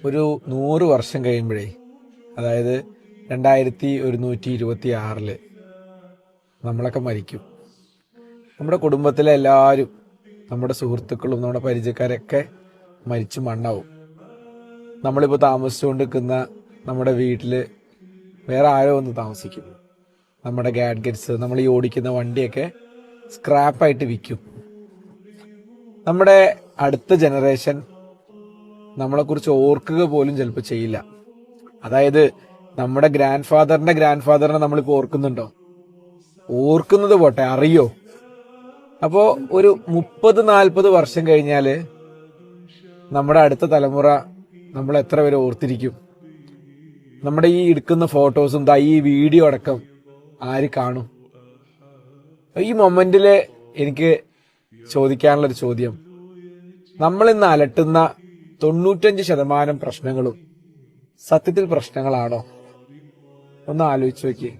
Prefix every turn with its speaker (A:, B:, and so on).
A: ഒരു 100 വർഷം കഴിയുമ്പോഴേ, അതായത് 2126 നമ്മളൊക്കെ മരിക്കും. നമ്മുടെ കുടുംബത്തിലെ എല്ലാവരും, നമ്മുടെ സുഹൃത്തുക്കളും നമ്മുടെ പരിചയക്കാരൊക്കെ മരിച്ചു മണ്ണാവും. നമ്മളിപ്പോൾ താമസിച്ചുകൊണ്ടിരിക്കുന്ന നമ്മുടെ വീട്ടിൽ വേറെ ആരോ ഒന്ന് താമസിക്കും. നമ്മുടെ ഗാഡ്ഗറ്റ്സ്, നമ്മൾ ഈ ഓടിക്കുന്ന വണ്ടിയൊക്കെ സ്ക്രാപ്പായിട്ട് വിൽക്കും. നമ്മുടെ അടുത്ത ജനറേഷൻ നമ്മളെക്കുറിച്ച് ഓർക്കുക പോലും ചിലപ്പോൾ ചെയ്യില്ല. അതായത് നമ്മുടെ ഗ്രാൻഡ് ഫാദറിനെ നമ്മളിപ്പോൾ ഓർക്കുന്നുണ്ടോ? ഓർക്കുന്നത് പോട്ടെ, അറിയോ? അപ്പോൾ ഒരു 30-40 വർഷം കഴിഞ്ഞാൽ നമ്മുടെ അടുത്ത തലമുറ നമ്മൾ എത്ര പേരെ ഓർത്തിരിക്കും? നമ്മുടെ ഈ എടുക്കുന്ന ഫോട്ടോസും ഈ വീഡിയോ അടക്കം ആര് കാണും? ഈ മൊമെന്റിൽ എനിക്ക് ചോദിക്കാനുള്ളൊരു ചോദ്യം, നമ്മൾ ഇന്ന് അലട്ടുന്ന 95% പ്രശ്നങ്ങളും സത്യത്തിൽ പ്രശ്നങ്ങളാണോ? ഒന്ന് ആലോചിച്ച് നോക്കിയേ.